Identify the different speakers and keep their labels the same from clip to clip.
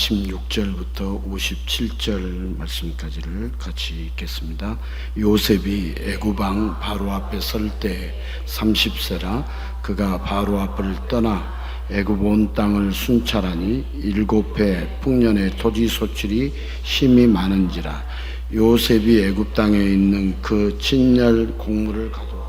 Speaker 1: 46절부터 57절 말씀까지를 같이 읽겠습니다. 요셉이 애굽 왕 바로 앞에 설 때 30세라 그가 바로 앞을 떠나 애굽 온 땅을 순찰하니 7해 풍년의 토지 소출이 심히 많은지라. 요셉이 애굽 땅에 있는 그 친열 곡물을 가져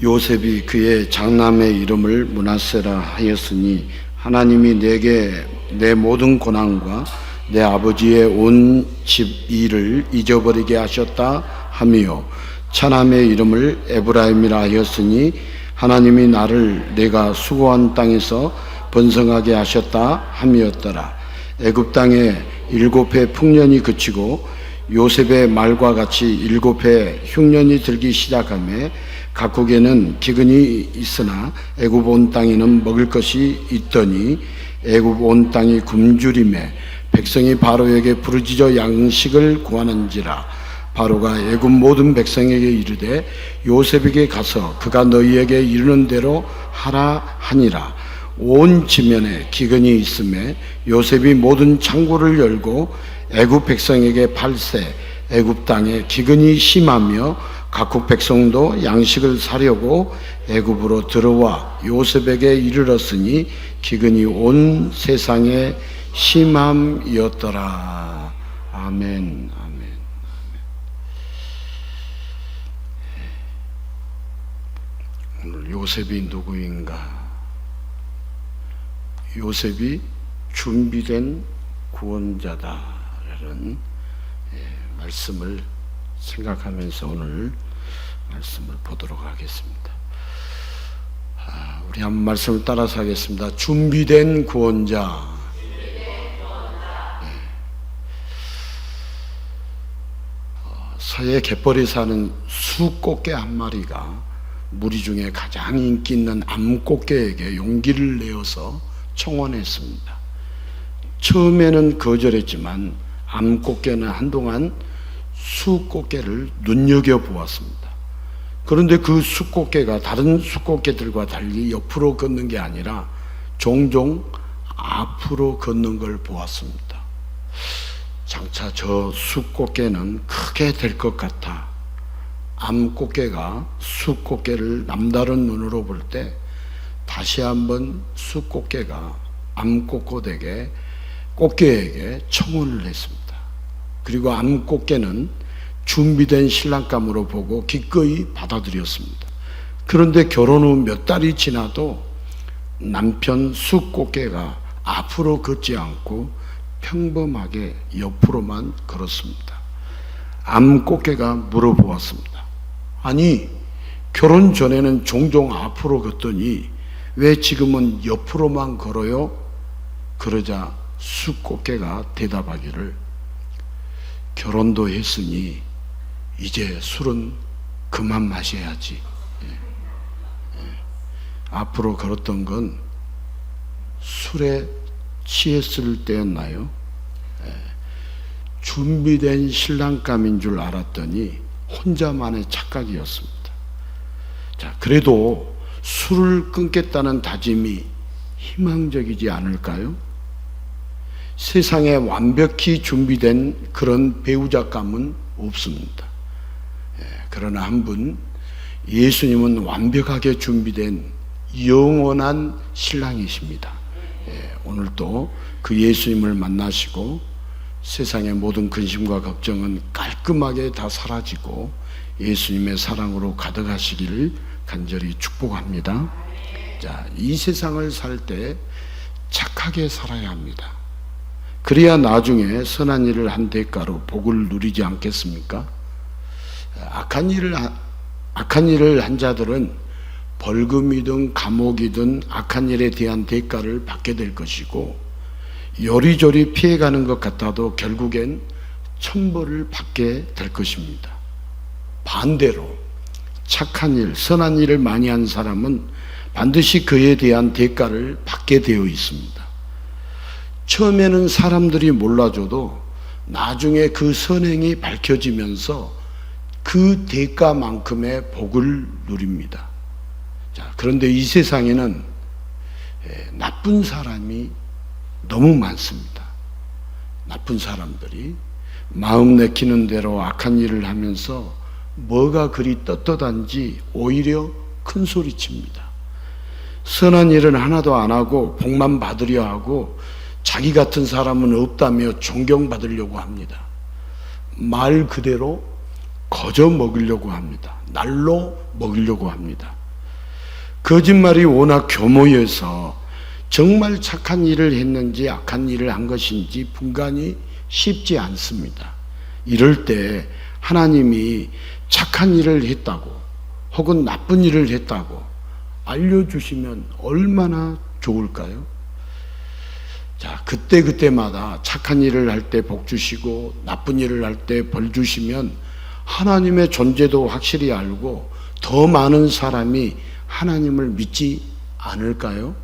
Speaker 1: 요셉이 그의 장남의 이름을 므낫세라 하였으니 하나님이 내게 내 모든 고난과 내 아버지의 온 집 일을 잊어버리게 하셨다 하며, 차남의 이름을 에브라임이라 하였으니 하나님이 나를 내가 수고한 땅에서 번성하게 하셨다 함이었더라. 애굽 땅에 7해 풍년이 그치고 요셉의 말과 같이 7해 흉년이 들기 시작하며 각국에는 기근이 있으나 애굽 온 땅에는 먹을 것이 있더니 애굽 온 땅이 굶주림에 백성이 바로에게 부르짖어 양식을 구하는지라. 바로가 애굽 모든 백성에게 이르되 요셉에게 가서 그가 너희에게 이르는 대로 하라 하니라. 온 지면에 기근이 있음에 요셉이 모든 창고를 열고 애굽 백성에게 팔세 애굽 땅에 기근이 심하며 각국 백성도 양식을 사려고 애굽으로 들어와 요셉에게 이르렀으니 기근이 온 세상에 심함이었더라. 아멘. 아멘. 오늘 요셉이 누구인가? 요셉이 준비된 구원자다라는 말씀을 생각하면서 오늘 말씀을 보도록 하겠습니다. 우리 한 말씀을 따라서 하겠습니다. 준비된 구원자. 서해 갯벌에 사는 수꽃게 한 마리가 무리 중에 가장 인기 있는 암꽃게에게 용기를 내어서 청혼했습니다. 처음에는 거절했지만 암꽃게는 한동안 수꽃게를 눈여겨보았습니다. 그런데 그 수꽃게가 다른 수꽃게들과 달리 옆으로 걷는 게 아니라 종종 앞으로 걷는 걸 보았습니다. 장차 저 수꽃게는 크게 될 것 같아 암꽃게가 수꽃게를 남다른 눈으로 볼 때 다시 한번 수꽃게가 암꽃게에게 청혼을 했습니다. 그리고 암꽃게는 준비된 신랑감으로 보고 기꺼이 받아들였습니다. 그런데 결혼 후 몇 달이 지나도 남편 수꽃게가 앞으로 걷지 않고 평범하게 옆으로만 걸었습니다. 암꽃게가 물어보았습니다. 아니, 결혼 전에는 종종 앞으로 걷더니 왜 지금은 옆으로만 걸어요? 그러자 수꽃게가 대답하기를, 결혼도 했으니 이제 술은 그만 마셔야지. 앞으로 걸었던 건 술에 취했을 때였나요? 준비된 신랑감인 줄 알았더니 혼자만의 착각이었습니다. 자, 그래도 술을 끊겠다는 다짐이 희망적이지 않을까요? 세상에 완벽히 준비된 그런 배우자감은 없습니다. 그러나 한 분, 예수님은 완벽하게 준비된 영원한 신랑이십니다. 오늘도 그 예수님을 만나시고 세상의 모든 근심과 걱정은 깔끔하게 다 사라지고 예수님의 사랑으로 가득하시기를 간절히 축복합니다. 자, 이 세상을 살 때 착하게 살아야 합니다. 그래야 나중에 선한 일을 한 대가로 복을 누리지 않겠습니까? 악한 일을 한 자들은 벌금이든 감옥이든 악한 일에 대한 대가를 받게 될 것이고, 요리조리 피해가는 것 같아도 결국엔 천벌을 받게 될 것입니다. 반대로 착한 일, 선한 일을 많이 한 사람은 반드시 그에 대한 대가를 받게 되어 있습니다. 처음에는 사람들이 몰라줘도 나중에 그 선행이 밝혀지면서 그 대가만큼의 복을 누립니다. 자, 그런데 이 세상에는 나쁜 사람이 너무 많습니다. 나쁜 사람들이 마음 내키는 대로 악한 일을 하면서 뭐가 그리 떳떳한지 오히려 큰 소리칩니다. 선한 일은 하나도 안 하고 복만 받으려 하고 자기 같은 사람은 없다며 존경받으려고 합니다. 말 그대로 거저 먹으려고 합니다. 날로 먹으려고 합니다. 거짓말이 워낙 교모여서 정말 착한 일을 했는지 악한 일을 한 것인지 분간이 쉽지 않습니다. 이럴 때 하나님이 착한 일을 했다고 혹은 나쁜 일을 했다고 알려주시면 얼마나 좋을까요? 자, 그때마다 착한 일을 할 때 복 주시고 나쁜 일을 할 때 벌 주시면 하나님의 존재도 확실히 알고 더 많은 사람이 하나님을 믿지 않을까요?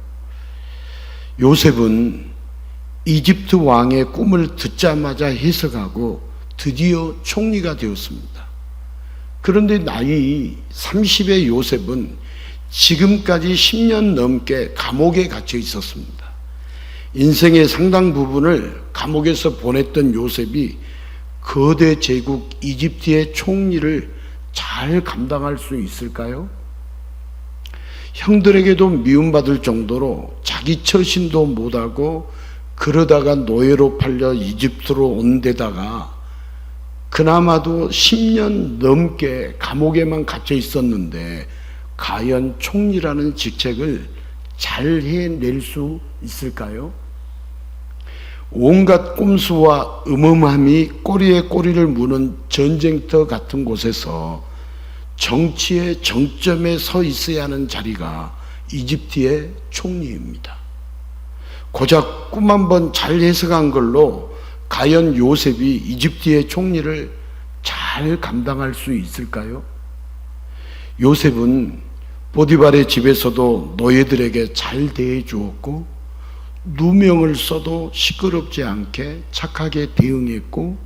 Speaker 1: 요셉은 이집트 왕의 꿈을 듣자마자 해석하고 드디어 총리가 되었습니다. 그런데 나이 30의 요셉은 지금까지 10년 넘게 감옥에 갇혀 있었습니다. 인생의 상당 부분을 감옥에서 보냈던 요셉이 거대 제국 이집트의 총리를 잘 감당할 수 있을까요? 형들에게도 미움받을 정도로 자기 처신도 못하고 그러다가 노예로 팔려 이집트로 온 데다가 그나마도 10년 넘게 감옥에만 갇혀 있었는데 과연 총리라는 직책을 잘 해낼 수 있을까요? 온갖 꼼수와 음험함이 꼬리에 꼬리를 무는 전쟁터 같은 곳에서 정치의 정점에 서 있어야 하는 자리가 이집트의 총리입니다. 고작 꿈 한번 잘 해석한 걸로 과연 요셉이 이집트의 총리를 잘 감당할 수 있을까요? 요셉은 보디발의 집에서도 노예들에게 잘 대해 주었고 누명을 써도 시끄럽지 않게 착하게 대응했고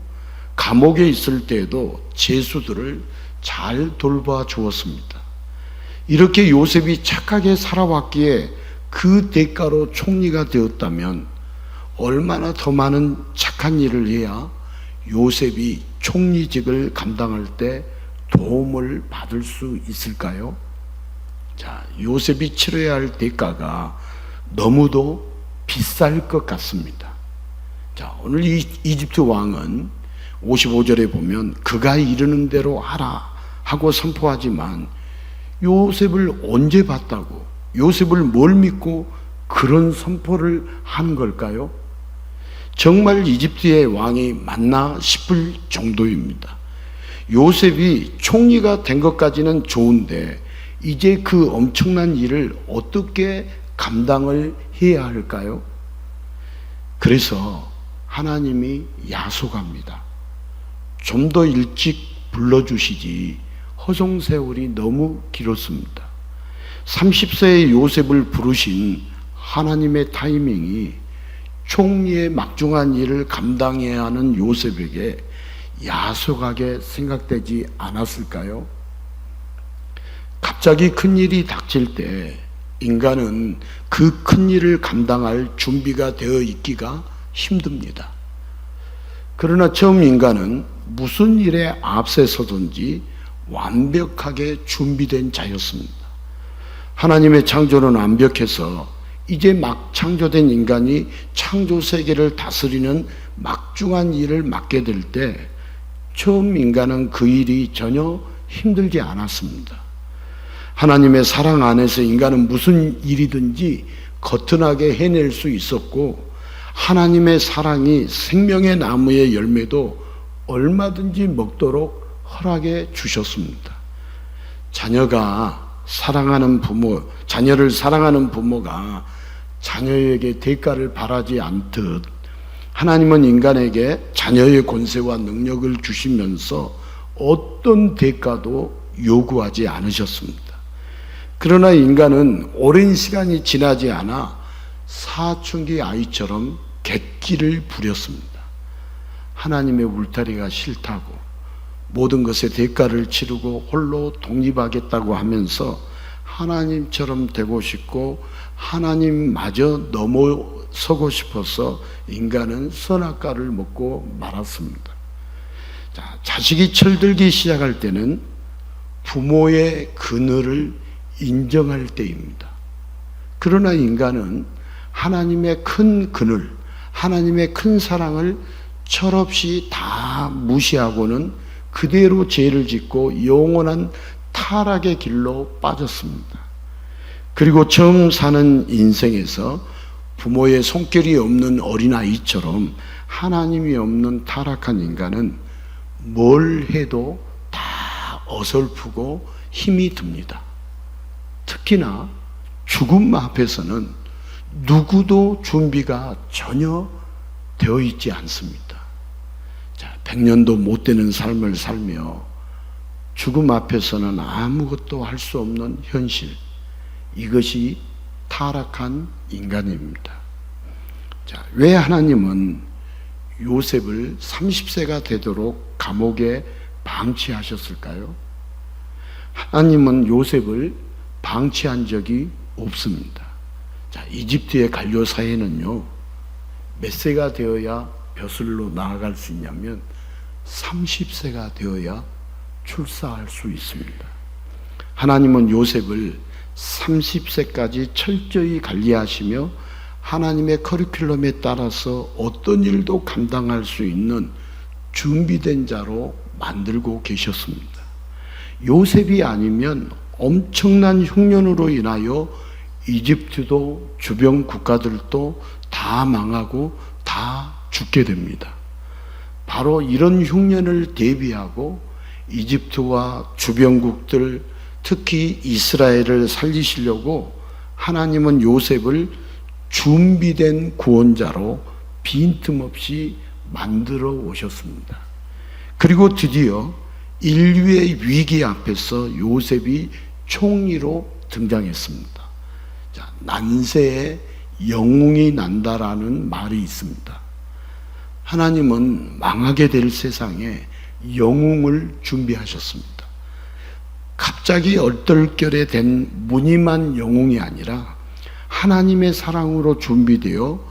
Speaker 1: 감옥에 있을 때에도 죄수들을 잘 돌봐 주었습니다. 이렇게 요셉이 착하게 살아왔기에 그 대가로 총리가 되었다면 얼마나 더 많은 착한 일을 해야 요셉이 총리직을 감당할 때 도움을 받을 수 있을까요? 자, 요셉이 치러야 할 대가가 너무도 비쌀 것 같습니다. 자, 오늘 이 이집트 왕은 55절에 보면 그가 이르는 대로 하라 하고 선포하지만 요셉을 언제 봤다고, 요셉을 뭘 믿고 그런 선포를 한 걸까요? 정말 이집트의 왕이 맞나 싶을 정도입니다. 요셉이 총리가 된 것까지는 좋은데 이제 그 엄청난 일을 어떻게 감당을 해야 할까요? 그래서 하나님이 야속합니다. 좀 더 일찍 불러주시지 허송세월이 너무 길었습니다. 30세의 요셉을 부르신 하나님의 타이밍이 총리의 막중한 일을 감당해야 하는 요셉에게 야속하게 생각되지 않았을까요? 갑자기 큰 일이 닥칠 때 인간은 그 큰 일을 감당할 준비가 되어 있기가 힘듭니다. 그러나 처음 인간은 무슨 일에 앞세서든지 완벽하게 준비된 자였습니다. 하나님의 창조는 완벽해서 이제 막 창조된 인간이 창조 세계를 다스리는 막중한 일을 맡게 될 때 처음 인간은 그 일이 전혀 힘들지 않았습니다. 하나님의 사랑 안에서 인간은 무슨 일이든지 거뜬하게 해낼 수 있었고 하나님의 사랑이 생명의 나무의 열매도 얼마든지 먹도록 허락해 주셨습니다. 자녀를 사랑하는 부모가 자녀에게 대가를 바라지 않듯 하나님은 인간에게 자녀의 권세와 능력을 주시면서 어떤 대가도 요구하지 않으셨습니다. 그러나 인간은 오랜 시간이 지나지 않아 사춘기 아이처럼 객기를 부렸습니다. 하나님의 울타리가 싫다고 모든 것에 대가를 치르고 홀로 독립하겠다고 하면서 하나님처럼 되고 싶고 하나님마저 넘어서고 싶어서 인간은 선악과를 먹고 말았습니다. 자식이 철들기 시작할 때는 부모의 그늘을 인정할 때입니다. 그러나 인간은 하나님의 큰 그늘, 하나님의 큰 사랑을 철없이 다 무시하고는 그대로 죄를 짓고 영원한 타락의 길로 빠졌습니다. 그리고 처음 사는 인생에서 부모의 손길이 없는 어린아이처럼 하나님이 없는 타락한 인간은 뭘 해도 다 어설프고 힘이 듭니다. 특히나 죽음 앞에서는 누구도 준비가 전혀 되어 있지 않습니다. 100년도 못 되는 삶을 살며 죽음 앞에서는 아무것도 할 수 없는 현실, 이것이 타락한 인간입니다. 왜 하나님은 요셉을 30세가 되도록 감옥에 방치하셨을까요? 하나님은 요셉을 방치한 적이 없습니다. 이집트의 관료 사회는요, 몇 세가 되어야 벼슬로 나아갈 수 있냐면 30세가 되어야 출사할 수 있습니다. 하나님은 요셉을 30세까지 철저히 관리하시며 하나님의 커리큘럼에 따라서 어떤 일도 감당할 수 있는 준비된 자로 만들고 계셨습니다. 요셉이 아니면 엄청난 흉년으로 인하여 이집트도 주변 국가들도 다 망하고 다 죽게 됩니다. 바로 이런 흉년을 대비하고 이집트와 주변국들, 특히 이스라엘을 살리시려고 하나님은 요셉을 준비된 구원자로 빈틈없이 만들어 오셨습니다. 그리고 드디어 인류의 위기 앞에서 요셉이 총리로 등장했습니다. 난세에 영웅이 난다라는 말이 있습니다. 하나님은 망하게 될 세상에 영웅을 준비하셨습니다. 갑자기 얼떨결에 된 무늬만 영웅이 아니라 하나님의 사랑으로 준비되어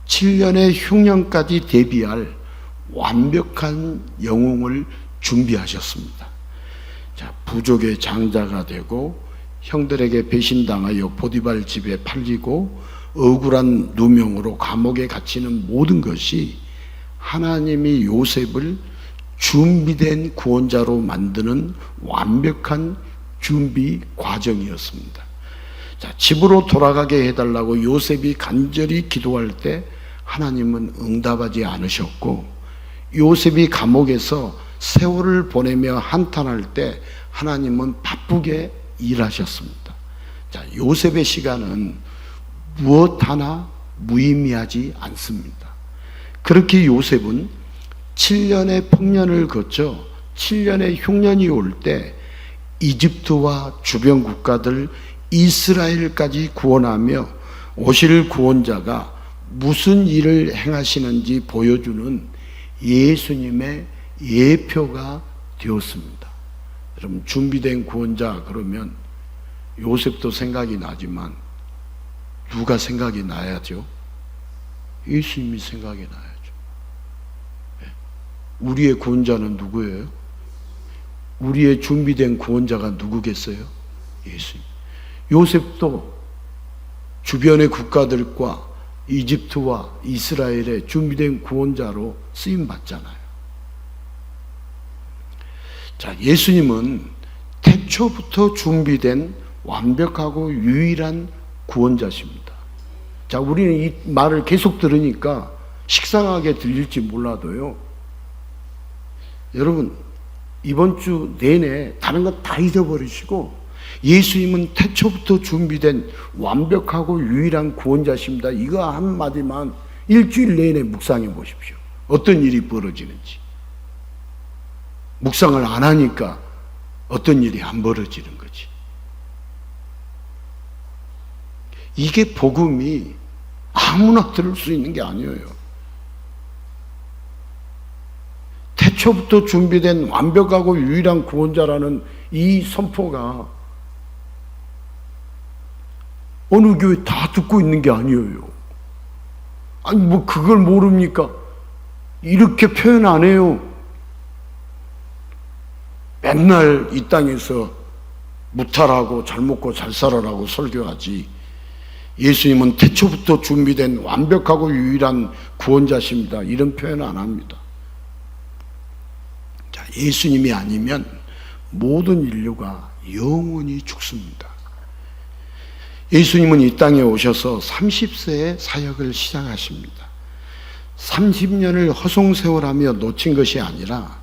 Speaker 1: 7년의 흉년까지 대비할 완벽한 영웅을 준비하셨습니다. 부족의 장자가 되고 형들에게 배신당하여 보디발 집에 팔리고 억울한 누명으로 감옥에 갇히는 모든 것이 하나님이 요셉을 준비된 구원자로 만드는 완벽한 준비 과정이었습니다. 집으로 돌아가게 해달라고 요셉이 간절히 기도할 때 하나님은 응답하지 않으셨고, 요셉이 감옥에서 세월을 보내며 한탄할 때 하나님은 바쁘게 일하셨습니다. 요셉의 시간은 무엇 하나 무의미하지 않습니다. 그렇게 요셉은 7년의 풍년을 거쳐 7년의 흉년이 올 때 이집트와 주변 국가들 이스라엘까지 구원하며 오실 구원자가 무슨 일을 행하시는지 보여주는 예수님의 예표가 되었습니다. 여러분, 준비된 구원자 그러면 요셉도 생각이 나지만 누가 생각이 나야죠? 예수님이 생각이 나야죠. 우리의 구원자는 누구예요? 우리의 준비된 구원자가 누구겠어요? 예수님. 요셉도 주변의 국가들과 이집트와 이스라엘의 준비된 구원자로 쓰임 받잖아요. 예수님은 태초부터 준비된 완벽하고 유일한 구원자십니다. 우리는 이 말을 계속 들으니까 식상하게 들릴지 몰라도요, 여러분, 이번 주 내내 다른 것 다 잊어버리시고 예수님은 태초부터 준비된 완벽하고 유일한 구원자십니다. 이거 한마디만 일주일 내내 묵상해 보십시오. 어떤 일이 벌어지는지. 묵상을 안 하니까 어떤 일이 안 벌어지는 거지. 이게 복음이 아무나 들을 수 있는 게 아니에요. 태초부터 준비된 완벽하고 유일한 구원자라는 이 선포가 어느 교회 다 듣고 있는 게 아니에요. 아니 뭐 그걸 모릅니까? 이렇게 표현 안 해요. 맨날 이 땅에서 무탈하고 잘 먹고 잘 살아라고 설교하지, 예수님은 태초부터 준비된 완벽하고 유일한 구원자십니다, 이런 표현 안 합니다. 자, 예수님이 아니면 모든 인류가 영원히 죽습니다. 예수님은 이 땅에 오셔서 30세에 사역을 시작하십니다. 30년을 허송세월하며 놓친 것이 아니라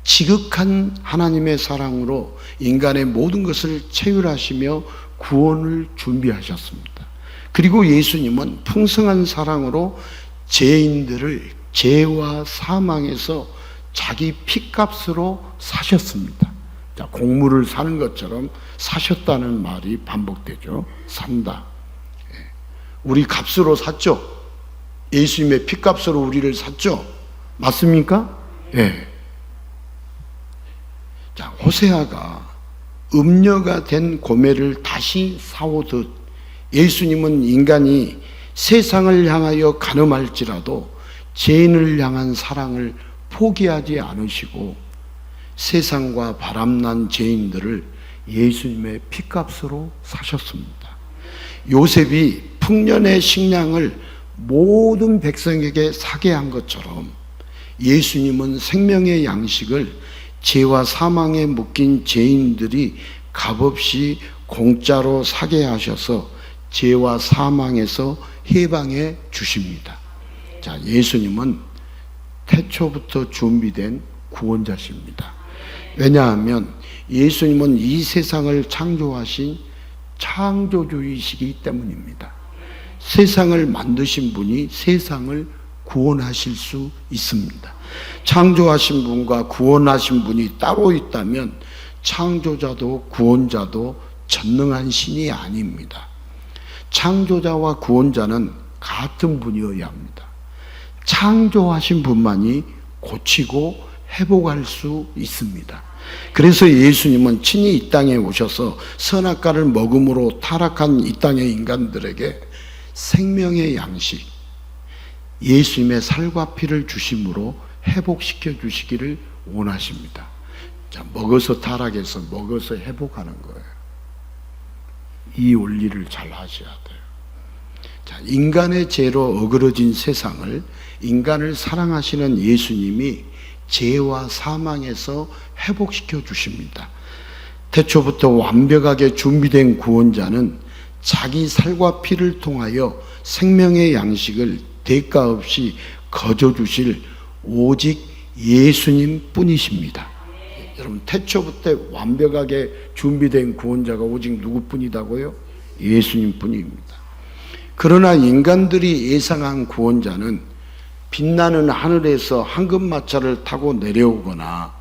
Speaker 1: 지극한 하나님의 사랑으로 인간의 모든 것을 체휼하시며 구원을 준비하셨습니다. 그리고 예수님은 풍성한 사랑으로 죄인들을 죄와 사망에서 자기 피값으로 사셨습니다. 자, 곡물을 사는 것처럼 사셨다는 말이 반복되죠. 산다. 우리 값으로 샀죠. 예수님의 피값으로 우리를 샀죠. 맞습니까? 예. 자, 호세아가 음녀가 된 고멜을 다시 사오듯 예수님은 인간이 세상을 향하여 간음할지라도 죄인을 향한 사랑을 포기하지 않으시고 세상과 바람난 죄인들을 예수님의 피값으로 사셨습니다. 요셉이 풍년의 식량을 모든 백성에게 사게 한 것처럼 예수님은 생명의 양식을 죄와 사망에 묶인 죄인들이 값없이 공짜로 사게 하셔서 죄와 사망에서 해방해 주십니다. 자, 예수님은 태초부터 준비된 구원자십니다. 왜냐하면 예수님은 이 세상을 창조하신 창조주이시기 때문입니다. 세상을 만드신 분이 세상을 구원하실 수 있습니다. 창조하신 분과 구원하신 분이 따로 있다면 창조자도 구원자도 전능한 신이 아닙니다. 창조자와 구원자는 같은 분이어야 합니다. 창조하신 분만이 고치고 회복할 수 있습니다. 그래서 예수님은 친히 이 땅에 오셔서 선악과를 먹음으로 타락한 이 땅의 인간들에게 생명의 양식, 예수님의 살과 피를 주심으로 회복시켜 주시기를 원하십니다. 자, 먹어서 타락해서 먹어서 회복하는 거예요. 이 원리를 잘 하셔야 돼요. 자, 인간의 죄로 어그러진 세상을 인간을 사랑하시는 예수님이 죄와 사망에서 회복시켜 주십니다. 태초부터 완벽하게 준비된 구원자는 자기 살과 피를 통하여 생명의 양식을 대가 없이 거저 주실 오직 예수님 뿐이십니다. 여러분, 태초부터 완벽하게 준비된 구원자가 오직 누구뿐이다고요? 예수님 뿐입니다. 그러나 인간들이 예상한 구원자는 빛나는 하늘에서 황금마차를 타고 내려오거나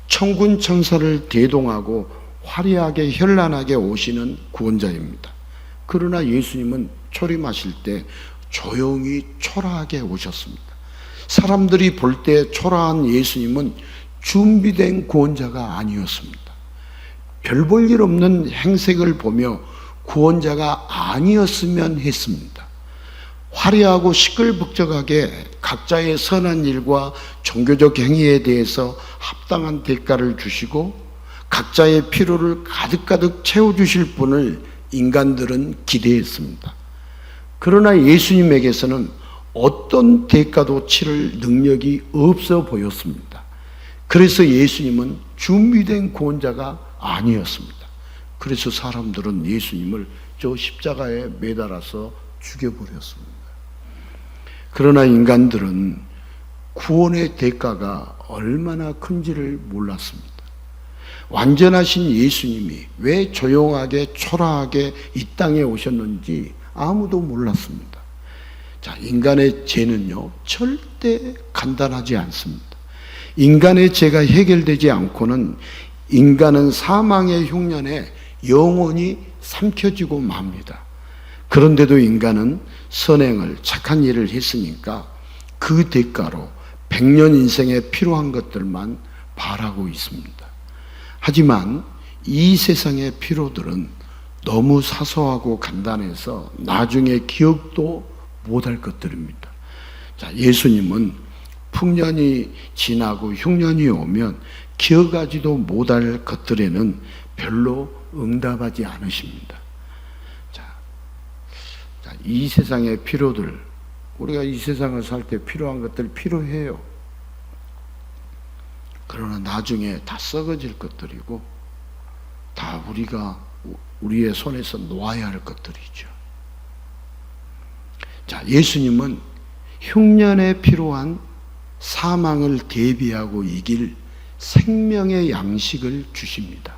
Speaker 1: 천군 천사를 대동하고 화려하게 현란하게 오시는 구원자입니다. 그러나 예수님은 초림하실 때 조용히 초라하게 오셨습니다. 사람들이 볼 때 초라한 예수님은 준비된 구원자가 아니었습니다. 별 볼 일 없는 행색을 보며 구원자가 아니었으면 했습니다. 화려하고 시끌벅적하게 각자의 선한 일과 종교적 행위에 대해서 합당한 대가를 주시고 각자의 필요를 가득가득 채워주실 분을 인간들은 기대했습니다. 그러나 예수님에게서는 어떤 대가도 치를 능력이 없어 보였습니다. 그래서 예수님은 준비된 구원자가 아니었습니다. 그래서 사람들은 예수님을 저 십자가에 매달아서 죽여버렸습니다. 그러나 인간들은 구원의 대가가 얼마나 큰지를 몰랐습니다. 완전하신 예수님이 왜 조용하게 초라하게 이 땅에 오셨는지 아무도 몰랐습니다. 자, 인간의 죄는요, 절대 간단하지 않습니다. 인간의 죄가 해결되지 않고는 인간은 사망의 흉년에 영원히 삼켜지고 맙니다. 그런데도 인간은 선행을, 착한 일을 했으니까 그 대가로 100년 인생에 필요한 것들만 바라고 있습니다. 하지만 이 세상의 필요들은 너무 사소하고 간단해서 나중에 기억도 못할 것들입니다. 자, 예수님은 풍년이 지나고 흉년이 오면 기억하지도 못할 것들에는 별로 응답하지 않으십니다. 자, 이 세상의 필요들, 우리가 이 세상을 살 때 필요한 것들 필요해요. 그러나 나중에 다 썩어질 것들이고 다 우리의 손에서 놓아야 할 것들이죠. 자, 예수님은 흉년에 필요한 사망을 대비하고 이길 생명의 양식을 주십니다.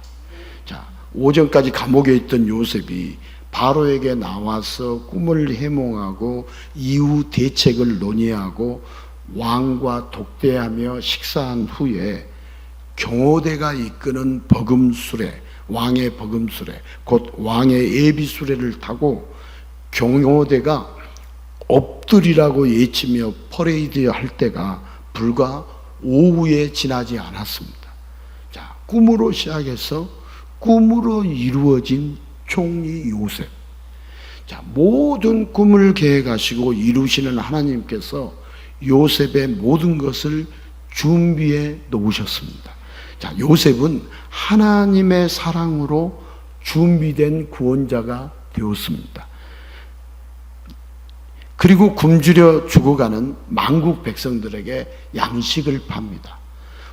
Speaker 1: 자, 오전까지 감옥에 있던 요셉이 바로에게 나와서 꿈을 해몽하고 이후 대책을 논의하고 왕과 독대하며 식사한 후에 경호대가 이끄는 버금수레, 왕의 버금수레, 곧 왕의 예비수레를 타고 경호대가 엎드리라고 외치며 퍼레이드 할 때가 불과 오후에 지나지 않았습니다. 자, 꿈으로 시작해서 꿈으로 이루어진 총리 요셉. 자, 모든 꿈을 계획하시고 이루시는 하나님께서 요셉의 모든 것을 준비해 놓으셨습니다. 자, 요셉은 하나님의 사랑으로 준비된 구원자가 되었습니다. 그리고 굶주려 죽어가는 만국 백성들에게 양식을 팝니다.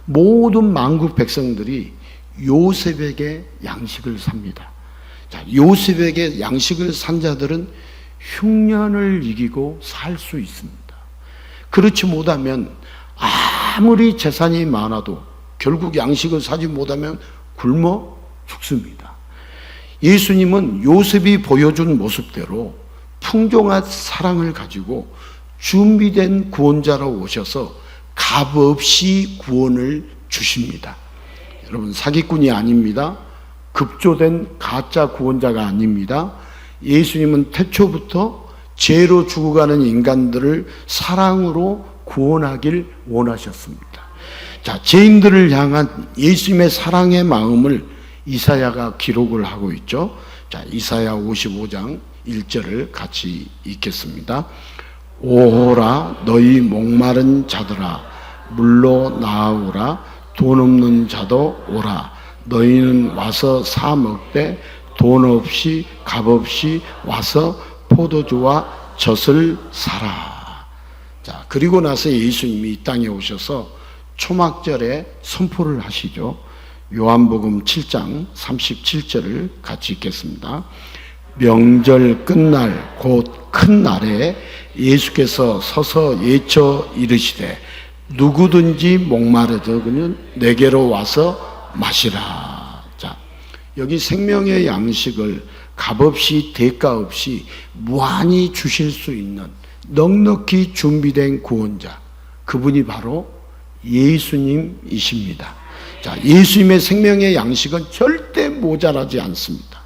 Speaker 1: 모든 만국 백성들이 요셉에게 양식을 삽니다. 자, 요셉에게 양식을 산 자들은 흉년을 이기고 살 수 있습니다. 그렇지 못하면 아무리 재산이 많아도 결국 양식을 사지 못하면 굶어 죽습니다. 예수님은 요셉이 보여준 모습대로 풍종한 사랑을 가지고 준비된 구원자로 오셔서 값없이 구원을 주십니다. 여러분, 사기꾼이 아닙니다. 급조된 가짜 구원자가 아닙니다. 예수님은 태초부터 죄로 죽어가는 인간들을 사랑으로 구원하길 원하셨습니다. 자, 죄인들을 향한 예수님의 사랑의 마음을 이사야가 기록을 하고 있죠. 자, 이사야 55장 1절을 같이 읽겠습니다. 오호라 너희 목마른 자들아 물로 나아오라 돈 없는 자도 오라 너희는 와서 사 먹되 돈 없이 값 없이 와서 포도주와 젖을 사라. 자, 그리고 나서 예수님이 이 땅에 오셔서 초막절에 선포를 하시죠. 요한복음 7장 37절을 같이 읽겠습니다. 명절 끝날 곧 큰 날에 예수께서 서서 예쳐 이르시되 누구든지 목마르거든 내게로 와서 마시라. 자, 여기 생명의 양식을 값없이 대가 없이 무한히 주실 수 있는 넉넉히 준비된 구원자, 그분이 바로 예수님이십니다. 자, 예수님의 생명의 양식은 절대 모자라지 않습니다.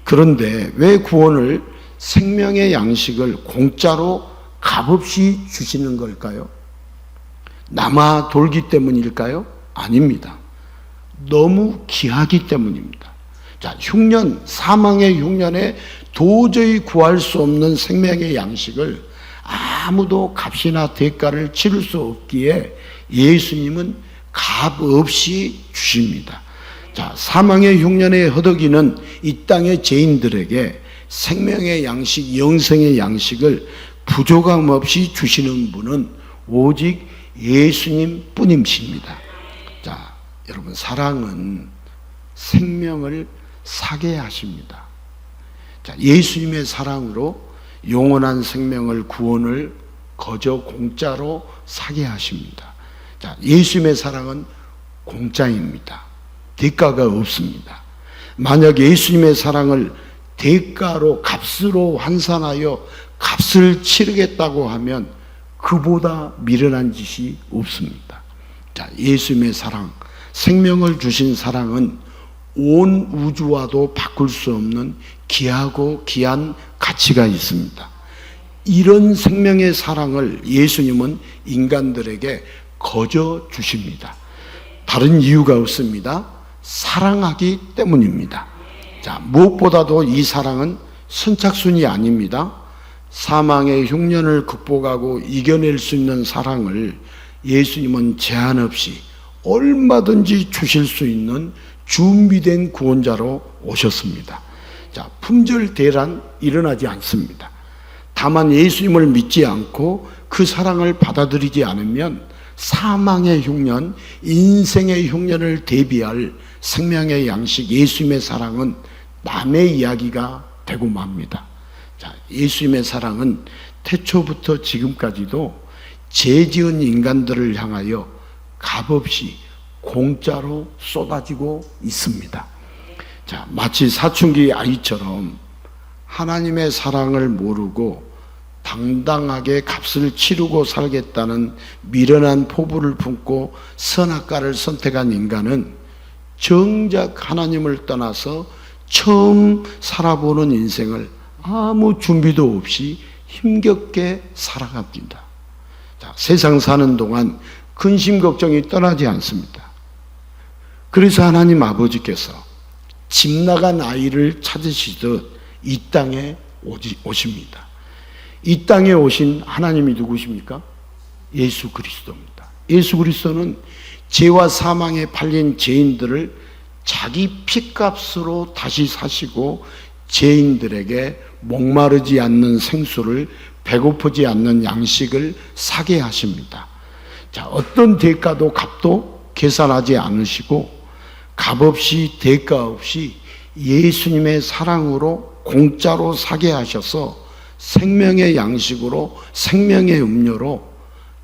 Speaker 1: 그런데 왜 구원을 생명의 양식을 공짜로 값없이 주시는 걸까요? 남아 돌기 때문일까요? 아닙니다. 너무 귀하기 때문입니다. 자, 흉년, 사망의 흉년에 도저히 구할 수 없는 생명의 양식을 아무도 값이나 대가를 치를 수 없기에 예수님은 값 없이 주십니다. 자, 사망의 흉년에 허덕이는 이 땅의 죄인들에게 생명의 양식, 영생의 양식을 부족함 없이 주시는 분은 오직 예수님 뿐이십니다. 자, 여러분, 사랑은 생명을 사게 하십니다. 자, 예수님의 사랑으로 영원한 생명을, 구원을 거저 공짜로 사게 하십니다. 자, 예수님의 사랑은 공짜입니다. 대가가 없습니다. 만약 예수님의 사랑을 대가로, 값으로 환산하여 값을 치르겠다고 하면 그보다 미련한 짓이 없습니다. 자, 예수님의 사랑, 생명을 주신 사랑은 온 우주와도 바꿀 수 없는 귀하고 귀한 가치가 있습니다. 이런 생명의 사랑을 예수님은 인간들에게 거저 주십니다. 다른 이유가 없습니다. 사랑하기 때문입니다. 자, 무엇보다도 이 사랑은 선착순이 아닙니다. 사망의 흉년을 극복하고 이겨낼 수 있는 사랑을 예수님은 제한 없이 얼마든지 주실 수 있는 준비된 구원자로 오셨습니다. 자, 품절 대란 일어나지 않습니다. 다만 예수님을 믿지 않고 그 사랑을 받아들이지 않으면 사망의 흉년, 인생의 흉년을 대비할 생명의 양식 예수님의 사랑은 남의 이야기가 되고 맙니다. 자, 예수님의 사랑은 태초부터 지금까지도 죄 지은 인간들을 향하여 값없이 공짜로 쏟아지고 있습니다. 자, 마치 사춘기 아이처럼 하나님의 사랑을 모르고 당당하게 값을 치르고 살겠다는 미련한 포부를 품고 선악과를 선택한 인간은 정작 하나님을 떠나서 처음 살아보는 인생을 아무 준비도 없이 힘겹게 살아갑니다. 자, 세상 사는 동안 근심 걱정이 떠나지 않습니다. 그래서 하나님 아버지께서 집 나간 아이를 찾으시듯 이 땅에 오십니다. 이 땅에 오신 하나님이 누구십니까? 예수 그리스도입니다. 예수 그리스도는 죄와 사망에 팔린 죄인들을 자기 피값으로 다시 사시고 죄인들에게 목마르지 않는 생수를, 배고프지 않는 양식을 사게 하십니다. 자, 어떤 대가도 값도 계산하지 않으시고 값없이 대가 없이 예수님의 사랑으로 공짜로 사게 하셔서 생명의 양식으로, 생명의 음료로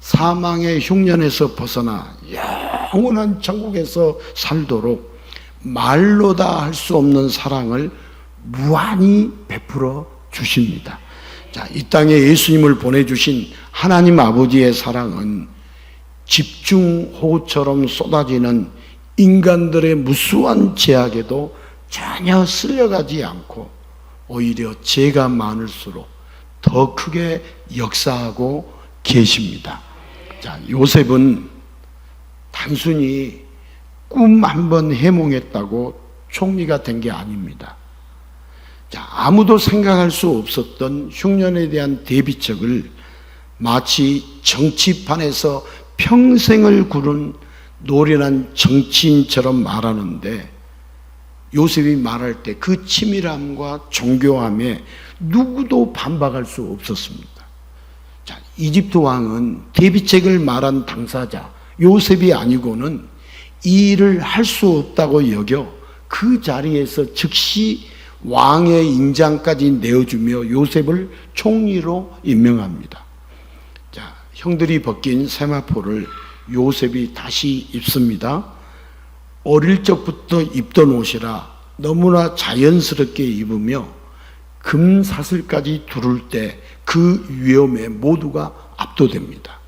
Speaker 1: 사망의 흉년에서 벗어나 영원한 천국에서 살도록 말로 다 할 수 없는 사랑을 무한히 베풀어 주십니다. 자, 이 땅에 예수님을 보내주신 하나님 아버지의 사랑은 집중호우처럼 쏟아지는 인간들의 무수한 죄악에도 전혀 쓸려가지 않고 오히려 죄가 많을수록 더 크게 역사하고 계십니다. 자, 요셉은 단순히 꿈 한 번 해몽했다고 총리가 된 게 아닙니다. 자, 아무도 생각할 수 없었던 흉년에 대한 대비책을 마치 정치판에서 평생을 구른 노련한 정치인처럼 말하는데, 요셉이 말할 때 그 치밀함과 정교함에 누구도 반박할 수 없었습니다. 자, 이집트 왕은 대비책을 말한 당사자 요셉이 아니고는 이 일을 할 수 없다고 여겨 그 자리에서 즉시 왕의 인장까지 내어주며 요셉을 총리로 임명합니다. 자, 형들이 벗긴 세마포를 요셉이 다시 입습니다. 어릴 적부터 입던 옷이라 너무나 자연스럽게 입으며 금사슬까지 두를 때 그 위험에 모두가 압도됩니다.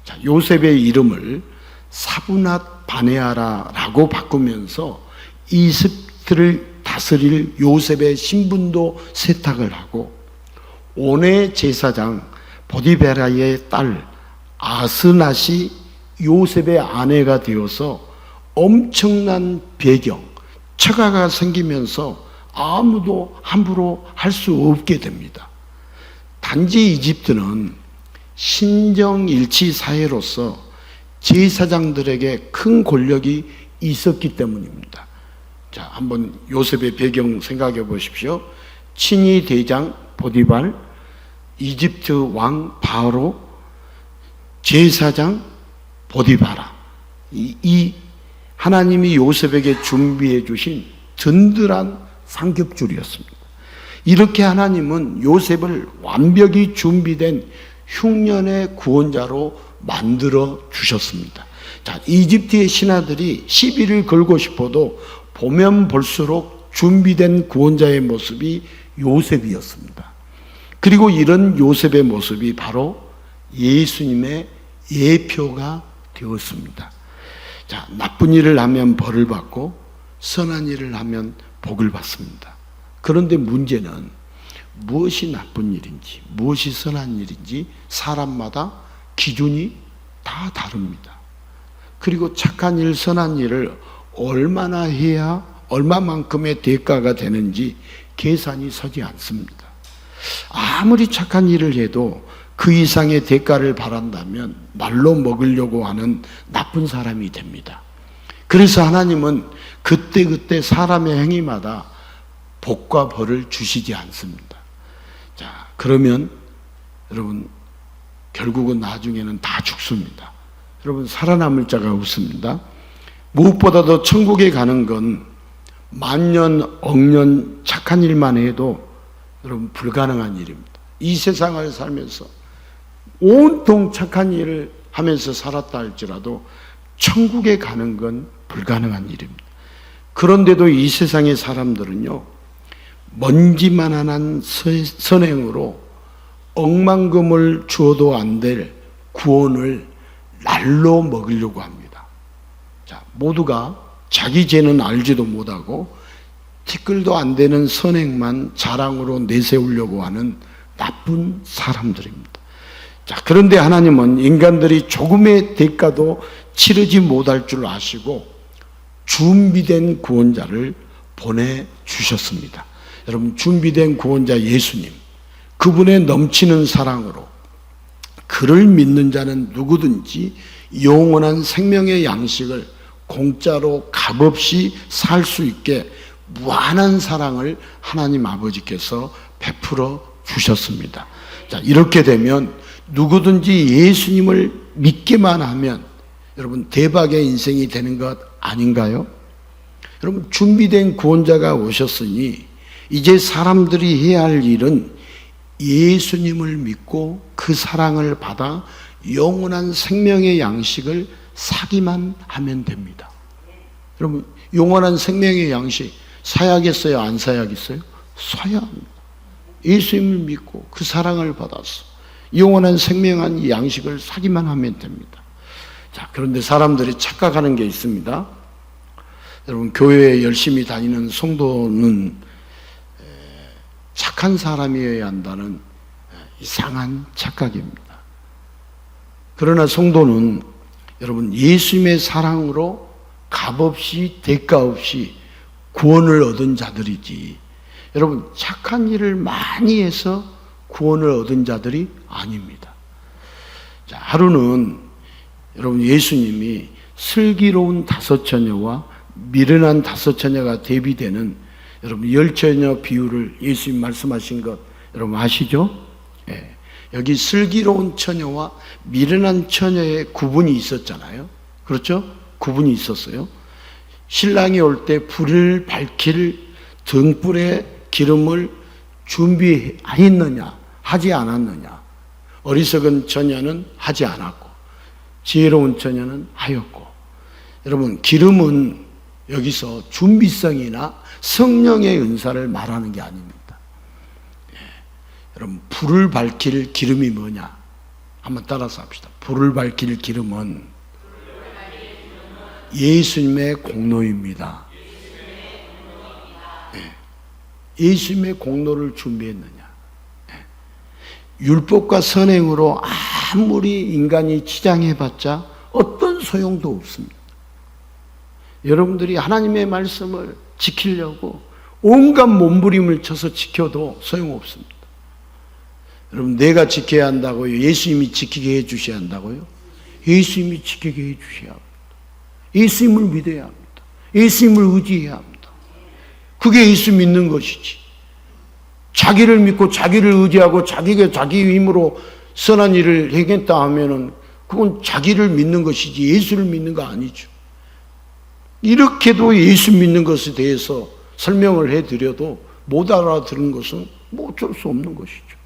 Speaker 1: 자, 요셉의 이름을 사브낫 바네아라라고 바꾸면서 이집트를 다스릴 요셉의 신분도 세탁을 하고 온의 제사장 보디베라의 딸 아스낫이 요셉의 아내가 되어서 엄청난 배경, 처가가 생기면서 아무도 함부로 할 수 없게 됩니다. 단지 이집트는 신정일치 사회로서 제사장들에게 큰 권력이 있었기 때문입니다. 자, 한번 요셉의 배경 생각해 보십시오. 친위 대장 보디발, 이집트 왕 바로, 제사장 보디바라. 이 하나님이 요셉에게 준비해 주신 든든한 상급줄이었습니다. 이렇게 하나님은 요셉을 완벽히 준비된 흉년의 구원자로 만들어 주셨습니다. 자, 이집트의 신하들이 시비를 걸고 싶어도 보면 볼수록 준비된 구원자의 모습이 요셉이었습니다. 그리고 이런 요셉의 모습이 바로 예수님의 예표가 되었습니다. 자, 나쁜 일을 하면 벌을 받고 선한 일을 하면 복을 받습니다. 그런데 문제는 무엇이 나쁜 일인지, 무엇이 선한 일인지 사람마다 기준이 다 다릅니다. 그리고 착한 일, 선한 일을 얼마나 해야 얼마만큼의 대가가 되는지 계산이 서지 않습니다. 아무리 착한 일을 해도 그 이상의 대가를 바란다면 날로 먹으려고 하는 나쁜 사람이 됩니다. 그래서 하나님은 그때그때 사람의 행위마다 복과 벌을 주시지 않습니다. 자, 그러면 여러분 결국은 나중에는 다 죽습니다. 여러분 살아남을 자가 없습니다. 무엇보다도 천국에 가는 건 만년, 억년 착한 일만 해도 여러분 불가능한 일입니다. 이 세상을 살면서 온통 착한 일을 하면서 살았다 할지라도 천국에 가는 건 불가능한 일입니다. 그런데도 이 세상의 사람들은요, 먼지만한 선행으로 억만금을 주어도 안 될 구원을 날로 먹으려고 합니다. 자, 모두가 자기 죄는 알지도 못하고 티끌도 안 되는 선행만 자랑으로 내세우려고 하는 나쁜 사람들입니다. 자, 그런데 하나님은 인간들이 조금의 대가도 치르지 못할 줄 아시고 준비된 구원자를 보내주셨습니다. 여러분, 준비된 구원자 예수님, 그분의 넘치는 사랑으로 그를 믿는 자는 누구든지 영원한 생명의 양식을 공짜로 값없이 살 수 있게 무한한 사랑을 하나님 아버지께서 베풀어 주셨습니다. 자, 이렇게 되면 누구든지 예수님을 믿기만 하면 여러분 대박의 인생이 되는 것 아닌가요? 여러분, 준비된 구원자가 오셨으니 이제 사람들이 해야 할 일은 예수님을 믿고 그 사랑을 받아 영원한 생명의 양식을 사기만 하면 됩니다. 여러분, 영원한 생명의 양식 사야겠어요? 안 사야겠어요? 사야 합니다. 예수님을 믿고 그 사랑을 받아서 영원한 생명한 양식을 사기만 하면 됩니다. 자, 그런데 사람들이 착각하는 게 있습니다. 여러분, 교회에 열심히 다니는 성도는 착한 사람이어야 한다는 이상한 착각입니다. 그러나 성도는 여러분 예수님의 사랑으로 값없이 대가 없이 구원을 얻은 자들이지, 여러분 착한 일을 많이 해서 구원을 얻은 자들이 아닙니다. 자, 하루는 여러분 예수님이 슬기로운 5처녀와 미련한 5처녀가 대비되는 여러분 10처녀 비유를 예수님 말씀하신 것 여러분 아시죠? 예. 여기 슬기로운 처녀와 미련한 처녀의 구분이 있었잖아요. 그렇죠? 구분이 있었어요. 신랑이 올 때 불을 밝힐 등불에 기름을 준비했느냐 하지 않았느냐. 어리석은 처녀는 하지 않았고 지혜로운 처녀는 하였고. 여러분, 기름은 여기서 준비성이나 성령의 은사를 말하는 게 아닙니다. 예. 여러분, 불을 밝힐 기름이 뭐냐? 한번 따라서 합시다. 불을 밝힐 기름은 예수님의 공로입니다. 예. 예수님의 공로를 준비했느냐? 예. 율법과 선행으로 아무리 인간이 치장해봤자 어떤 소용도 없습니다. 여러분들이 하나님의 말씀을 지키려고 온갖 몸부림을 쳐서 지켜도 소용없습니다. 여러분, 내가 지켜야 한다고요? 예수님이 지키게 해주셔야 한다고요? 예수님이 지키게 해주셔야 합니다. 예수님을 믿어야 합니다. 예수님을 의지해야 합니다. 그게 예수 믿는 것이지. 자기를 믿고 자기를 의지하고 자기가 자기 힘으로 선한 일을 해겠다 하면은 그건 자기를 믿는 것이지 예수를 믿는 거 아니죠. 이렇게도 예수 믿는 것에 대해서 설명을 해드려도 못 알아들은 것은 뭐 어쩔 수 없는 것이죠.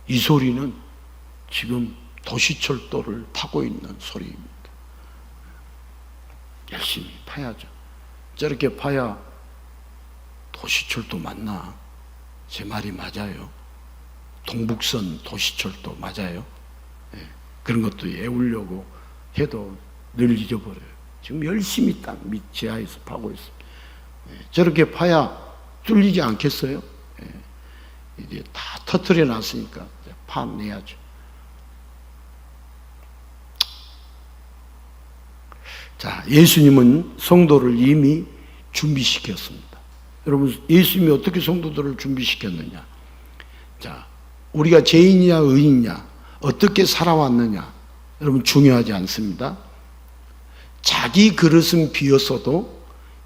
Speaker 1: 이 소리는 지금 도시철도를 파고 있는 소리입니다. 열심히 파야죠. 저렇게 파야 도시철도 맞나? 제 말이 맞아요. 동북선 도시철도 맞아요. 예, 그런 것도 외우려고 해도 늘 잊어버려요. 지금 열심히 땅 밑 지하에서 파고 있어요. 예, 저렇게 파야 뚫리지 않겠어요? 예, 이제 다 터트려 놨으니까 파내야죠. 자, 예수님은 성도를 이미 준비시켰습니다. 여러분, 예수님이 어떻게 성도들을 준비시켰느냐? 자, 우리가 죄인이냐 의인이냐, 어떻게 살아왔느냐, 여러분 중요하지 않습니다. 자기 그릇은 비었어도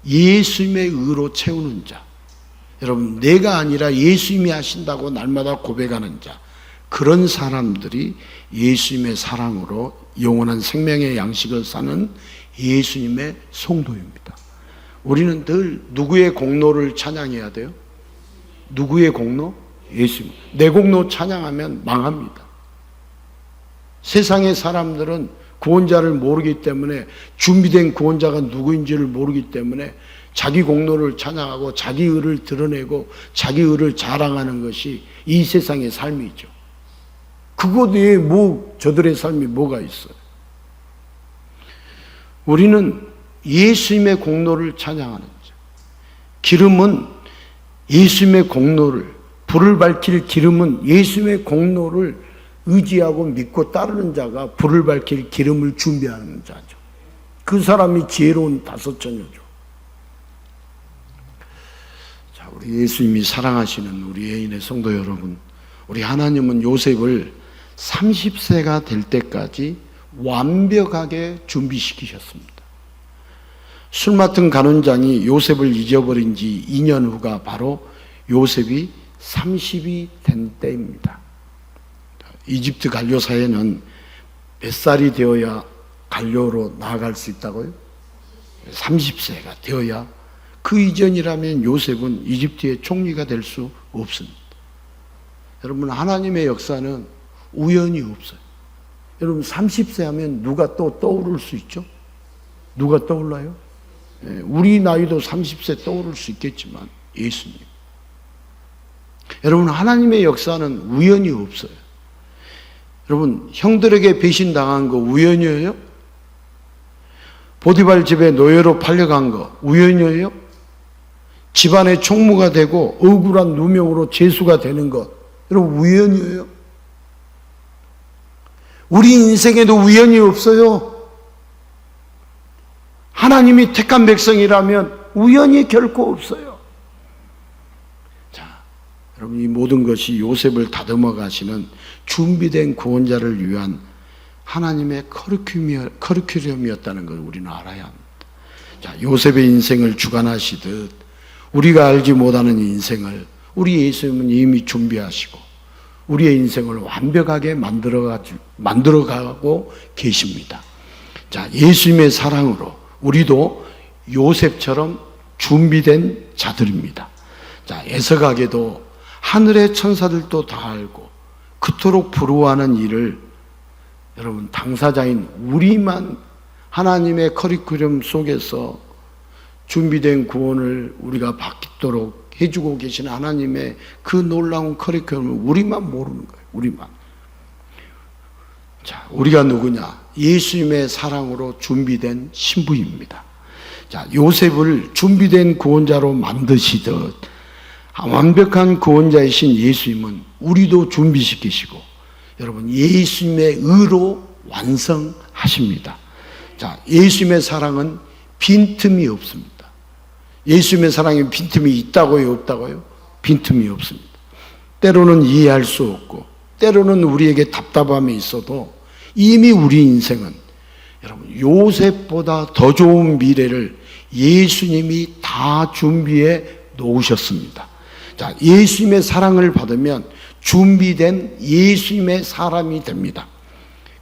Speaker 1: 예수님의 의로 채우는 자, 여러분 내가 아니라 예수님이 하신다고 날마다 고백하는 자, 그런 사람들이 예수님의 사랑으로 영원한 생명의 양식을 사는 예수님의 성도입니다. 우리는 늘 누구의 공로를 찬양해야 돼요? 누구의 공로? 예수님. 내 공로 찬양하면 망합니다. 세상의 사람들은 구원자를 모르기 때문에, 준비된 구원자가 누구인지를 모르기 때문에 자기 공로를 찬양하고 자기 의를 드러내고 자기 의를 자랑하는 것이 이 세상의 삶이죠. 그것 외에 저들의 삶이 뭐가 있어요? 우리는 예수님의 공로를 찬양하는 자. 기름은 예수님의 공로를, 불을 밝힐 기름은 예수님의 공로를 의지하고 믿고 따르는 자가 불을 밝힐 기름을 준비하는 자죠. 그 사람이 지혜로운 다섯처녀죠. 자, 우리 예수님이 사랑하시는 우리 애인의 성도 여러분, 우리 하나님은 요셉을 30세가 될 때까지 완벽하게 준비시키셨습니다. 술 맡은 간원장이 요셉을 잊어버린 지 2년 후가 바로 요셉이 30이 된 때입니다. 이집트 관료사회는 몇 살이 되어야 관료로 나아갈 수 있다고요? 30세가 되어야. 그 이전이라면 요셉은 이집트의 총리가 될 수 없습니다. 여러분, 하나님의 역사는 우연이 없어요. 여러분, 30세 하면 누가 또 떠오를 수 있죠? 누가 떠올라요? 우리 나이도 30세 떠오를 수 있겠지만 예수님. 여러분, 하나님의 역사는 우연이 없어요. 여러분, 형들에게 배신당한 거 우연이에요? 보디발 집에 노예로 팔려간 거 우연이에요? 집안의 총무가 되고 억울한 누명으로 죄수가 되는 것, 여러분 우연이에요? 우리 인생에도 우연이 없어요. 하나님이 택한 백성이라면 우연이 결코 없어요. 자, 여러분, 이 모든 것이 요셉을 다듬어 가시는 준비된 구원자를 위한 하나님의 커리큘럼이었다는 걸 우리는 알아야 합니다. 자, 요셉의 인생을 주관하시듯 우리가 알지 못하는 인생을 우리 예수님은 이미 준비하시고 우리의 인생을 완벽하게 만들어가고 계십니다. 자, 예수님의 사랑으로 우리도 요셉처럼 준비된 자들입니다. 자, 애석하게도 하늘의 천사들도 다 알고 그토록 부러워하는 일을 여러분 당사자인 우리만 하나님의 커리큘럼 속에서 준비된 구원을 우리가 받도록 해주고 계신 하나님의 그 놀라운 커리큘럼을 우리만 모르는 거예요. 우리만. 자, 우리가 누구냐? 예수님의 사랑으로 준비된 신부입니다. 자, 요셉을 준비된 구원자로 만드시듯 완벽한 구원자이신 예수님은 우리도 준비시키시고 여러분 예수님의 의로 완성하십니다. 자, 예수님의 사랑은 빈틈이 없습니다. 예수님의 사랑에 빈틈이 있다고요, 없다고요? 빈틈이 없습니다. 때로는 이해할 수 없고 때로는 우리에게 답답함이 있어도 이미 우리 인생은 여러분 요셉보다 더 좋은 미래를 예수님이 다 준비해 놓으셨습니다. 자, 예수님의 사랑을 받으면 준비된 예수님의 사람이 됩니다.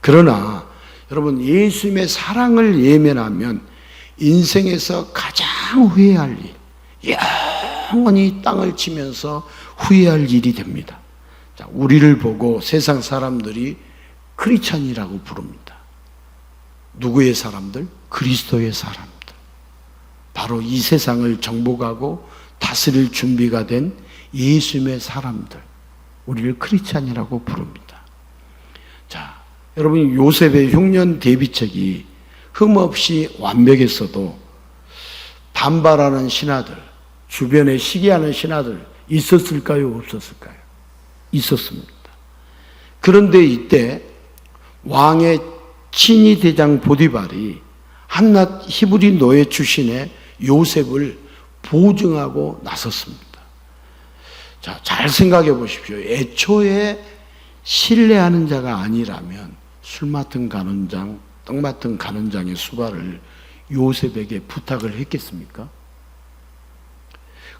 Speaker 1: 그러나 여러분 예수님의 사랑을 예면하면 인생에서 가장 후회할 일, 영원히 땅을 치면서 후회할 일이 됩니다. 자, 우리를 보고 세상 사람들이 크리스찬이라고 부릅니다. 누구의 사람들? 그리스도의 사람들. 바로 이 세상을 정복하고 다스릴 준비가 된 예수님의 사람들, 우리를 크리스찬이라고 부릅니다. 자, 여러분, 요셉의 흉년 대비책이 흠없이 완벽했어도 반발하는 신하들, 주변에 시기하는 신하들 있었을까요? 없었을까요? 있었습니다. 그런데 이때 왕의 친위 대장 보디발이 한낱 히브리 노예 출신의 요셉을 보증하고 나섰습니다. 자, 잘 생각해 보십시오. 애초에 신뢰하는 자가 아니라면 술 맡은 간원장, 떡 맡은 간원장의 수발을 요셉에게 부탁을 했겠습니까?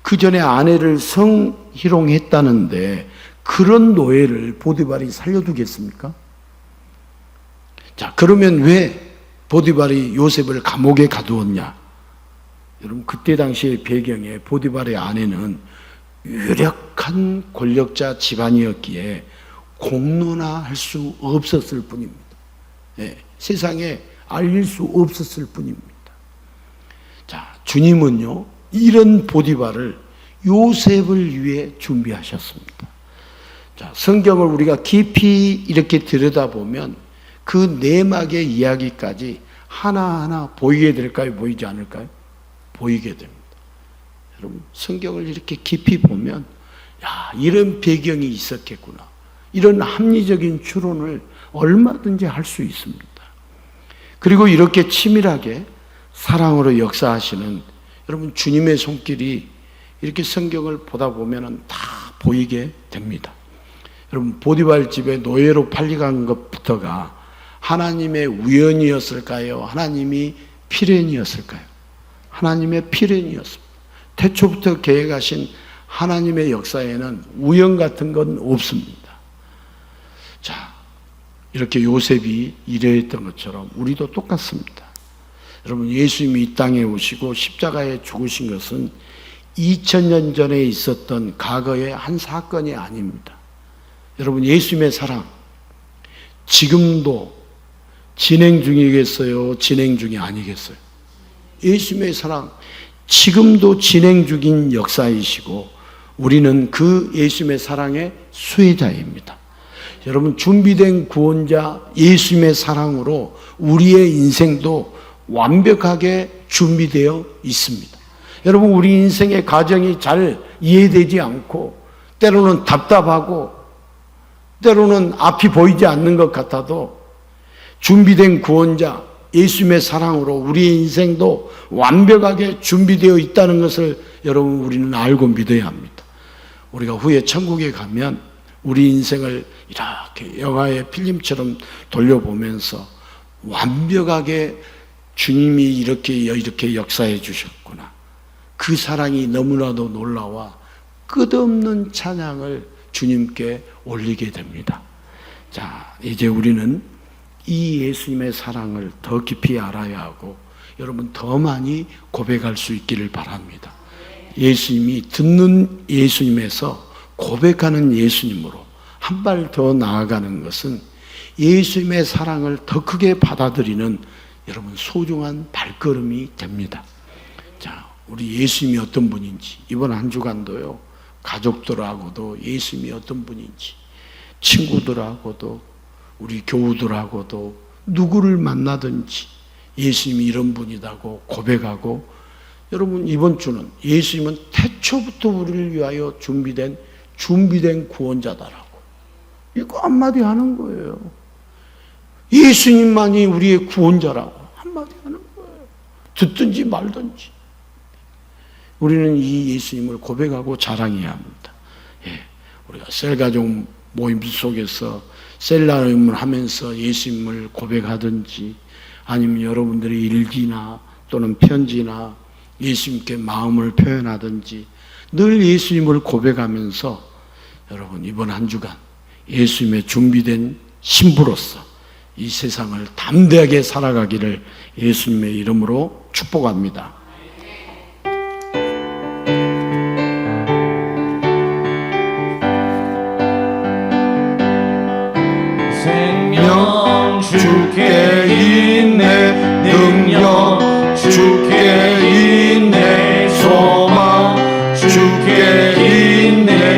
Speaker 1: 그 전에 아내를 성희롱했다는데 그런 노예를 보디발이 살려두겠습니까? 자, 그러면 왜 보디발이 요셉을 감옥에 가두었냐? 여러분, 그때 당시의 배경에 보디발의 아내는 유력한 권력자 집안이었기에 공론화할 수 없었을 뿐입니다. 네, 세상에 알릴 수 없었을 뿐입니다. 자, 주님은요, 이런 보디발을 요셉을 위해 준비하셨습니다. 자, 성경을 우리가 깊이 이렇게 들여다보면 그 내막의 이야기까지 하나하나 보이게 될까요? 보이지 않을까요? 보이게 됩니다. 여러분, 성경을 이렇게 깊이 보면, 야, 이런 배경이 있었겠구나. 이런 합리적인 추론을 얼마든지 할 수 있습니다. 그리고 이렇게 치밀하게 사랑으로 역사하시는 여러분, 주님의 손길이 이렇게 성경을 보다 보면 다 보이게 됩니다. 여러분, 보디발 집에 노예로 팔려간 것부터가 하나님의 우연이었을까요? 하나님이 필연이었을까요? 하나님의 필연이었습니다. 태초부터 계획하신 하나님의 역사에는 우연 같은 건 없습니다. 자, 이렇게 요셉이 이래했던 것처럼 우리도 똑같습니다. 여러분, 예수님이 이 땅에 오시고 십자가에 죽으신 것은 2000년 전에 있었던 과거의 한 사건이 아닙니다. 여러분, 예수님의 사랑 지금도 진행 중이겠어요? 진행 중이 아니겠어요? 예수님의 사랑 지금도 진행 중인 역사이시고 우리는 그 예수님의 사랑의 수혜자입니다. 여러분, 준비된 구원자 예수님의 사랑으로 우리의 인생도 완벽하게 준비되어 있습니다. 여러분, 우리 인생의 과정이 잘 이해되지 않고 때로는 답답하고 때로는 앞이 보이지 않는 것 같아도 준비된 구원자 예수님의 사랑으로 우리의 인생도 완벽하게 준비되어 있다는 것을 여러분, 우리는 알고 믿어야 합니다. 우리가 후에 천국에 가면 우리 인생을 이렇게 영화의 필름처럼 돌려보면서 완벽하게 주님이 이렇게 역사해 주셨구나. 그 사랑이 너무나도 놀라워 끝없는 찬양을 주님께 올리게 됩니다. 자, 이제 우리는 이 예수님의 사랑을 더 깊이 알아야 하고 여러분, 더 많이 고백할 수 있기를 바랍니다. 예수님이 듣는 예수님에서 고백하는 예수님으로 한 발 더 나아가는 것은 예수님의 사랑을 더 크게 받아들이는 여러분, 소중한 발걸음이 됩니다. 자, 우리 예수님이 어떤 분인지 이번 한 주간도요, 가족들하고도 예수님이 어떤 분인지, 친구들하고도 우리 교우들하고도 누구를 만나든지 예수님이 이런 분이라고 고백하고, 여러분, 이번 주는 예수님은 태초부터 우리를 위하여 준비된 구원자다라고 이거 한마디 하는 거예요. 예수님만이 우리의 구원자라고 한마디 하는 거예요. 듣든지 말든지 우리는 이 예수님을 고백하고 자랑해야 합니다. 예, 우리가 셀가족 모임 속에서 셀라임을 하면서 예수님을 고백하든지 아니면 여러분들의 일기나 또는 편지나 예수님께 마음을 표현하든지 늘 예수님을 고백하면서 여러분, 이번 한 주간 예수님의 준비된 신부로서 이 세상을 담대하게 살아가기를 예수님의 이름으로 축복합니다.
Speaker 2: 생명 주께 있네, 능력 주께 있네, 소망 주께 있네,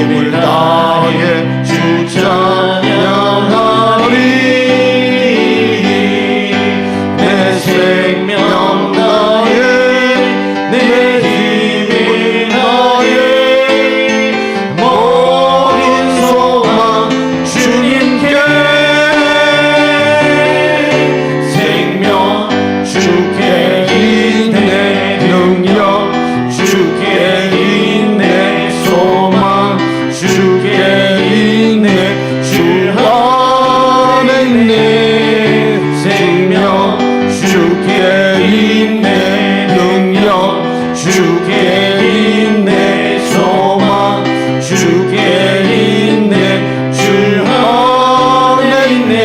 Speaker 2: 힘을 다해 주 찬양하리. 내 생명 다해 내 힘을 다해 모든 소망 주님께. 생명 주께 있네 능력 주께 있네 소망 주께 있네 주 안에 있네. 생명 주께 있네 능력 주께 있네 소망 주께 있네 주 안에 있네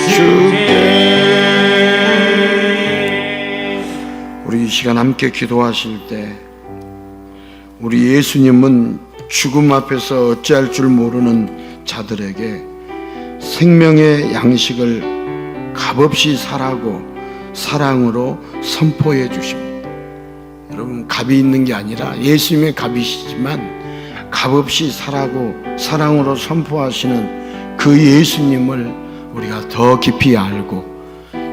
Speaker 2: 주께.
Speaker 1: 우리 이 시간 함께 기도하실 때 우리 예수님은 죽음 앞에서 어찌할 줄 모르는 자들에게 생명의 양식을 값없이 사라고 사랑으로 선포해 주십니다. 여러분, 값이 있는 게 아니라 예수님의 값이시지만 값없이 사라고 사랑으로 선포하시는 그 예수님을 우리가 더 깊이 알고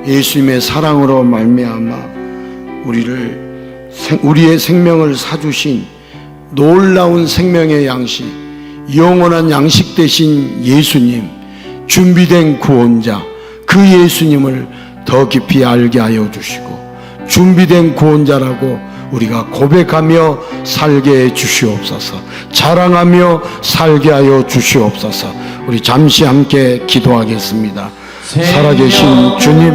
Speaker 1: 예수님의 사랑으로 말미암아 우리의 생명을 사주신 놀라운 생명의 양식, 영원한 양식 되신 예수님, 준비된 구원자, 그 예수님을 더 깊이 알게 하여 주시고 준비된 구원자라고 우리가 고백하며 살게 해 주시옵소서. 자랑하며 살게 하여 주시옵소서. 우리 잠시 함께 기도하겠습니다. 살아계신 주님,